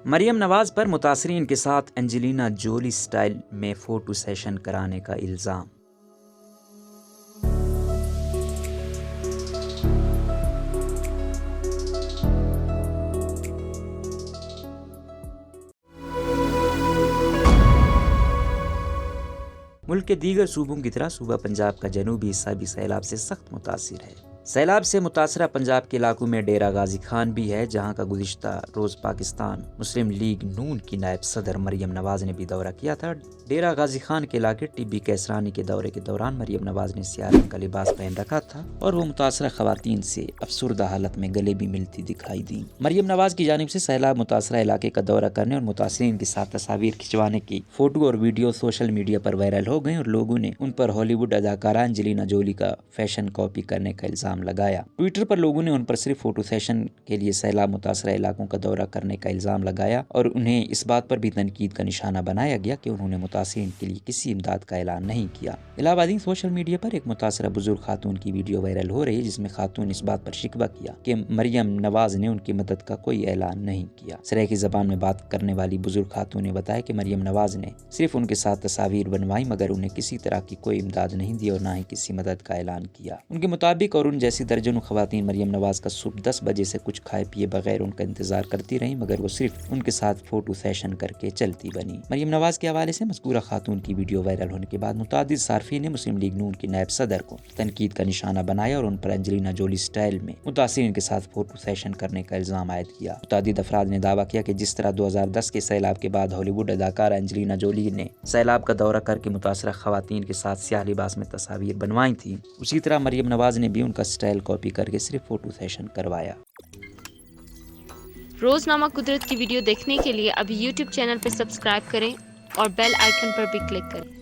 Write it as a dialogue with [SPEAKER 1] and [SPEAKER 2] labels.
[SPEAKER 1] मरियम नवाज पर मुतासरीन के साथ एंजेलिना जोली स्टाइल में फोटो सेशन कराने का इल्ज़ाम। मुल्क के दीगर सूबों की तरह सूबा पंजाब का जनूबी हिस्सा भी सैलाब से सख्त मुतासिर है। सैलाब से मुतासरा पंजाब के इलाकों में डेरा गाजी खान भी है, जहाँ का गुज़िश्ता रोज़ पाकिस्तान मुस्लिम लीग नून की नायब सदर मरियम नवाज ने भी दौरा किया था। डेरा गाजी खान के इलाके टिब्बी कैसरानी के दौरे के दौरान मरियम नवाज ने सियाह रंग का लिबास पहन रखा था और वो मुतासरा खवातीन से अफसुर्दा हालत में गले भी मिलती दिखाई दी। मरियम नवाज की जानिब से सैलाब मुतासरा इलाके का दौरा करने और मुतासरीन के साथ तस्वीर खिंचवाने की फोटो और वीडियो सोशल मीडिया पर वायरल हो गए और लोगों ने उन पर हॉलीवुड अदाकारा एंजेलिना जोली का फैशन कॉपी करने का इल्जाम लगाया। ट्विटर पर लोगों ने उन पर सिर्फ फोटो सेशन के लिए सैलाब मुतासरा इलाकों का दौरा करने का इल्जाम लगाया और उन्हें इस बात पर भी तनकीद का निशाना बनाया गया कि उन्होंने मुतासरीन के लिए किसी इमदाद का ऐलान नहीं किया। इलाहाबादी सोशल मीडिया पर एक मुतासरा बुजुर्ग खातून की वीडियो वायरल हो रही है, जिसमें खातून इस बात पर शिकवा किया कि मरियम नवाज ने उनकी मदद का कोई ऐलान नहीं किया। सराइकी ज़बान में बात करने वाली बुजुर्ग खातून ने बताया कि मरियम नवाज ने सिर्फ उनके साथ तस्वीर बनवाई, मगर उन्हें किसी तरह की कोई इमदाद नहीं दी और न ही किसी मदद का ऐलान किया। उनके मुताबिक और उन जैसी दर्जनों खवातीन मरियम नवाज का सुबह 10 बजे से कुछ खाए पिए बगैर उनका इंतजार करती रही, मगर वो सिर्फ उनके साथ फोटो सेशन करके चलती बनी। मरियम नवाज के हवाले से मज़कूरा खातून की वीडियो वायरल होने के बाद मुतादिद सार्फिन ने मुस्लिम लीग नून की नायब सदर को तनकीद का निशाना बनाया और उन पर एंजेलिना जोली स्टाइल में मुतासरीन के साथ फोटो सेशन करने का इल्जाम आयद किया। मुतादिद अफराद ने दावा किया कि जिस तरह 2010 के सैलाब के बाद हॉलीवुड अदाकारा एंजेलिना जोली ने सैलाब का दौरा करके मुतासरा खवातीन के साथ स्याह लिबास में तस्वीर बनवाई थी, उसी तरह मरियम नवाज ने भी उनका स्टाइल कॉपी करके सिर्फ फोटो सेशन करवाया।
[SPEAKER 2] रोजनामा कुदरत की वीडियो देखने के लिए अभी YouTube चैनल पर सब्सक्राइब करें और बेल आइकन पर भी क्लिक करें।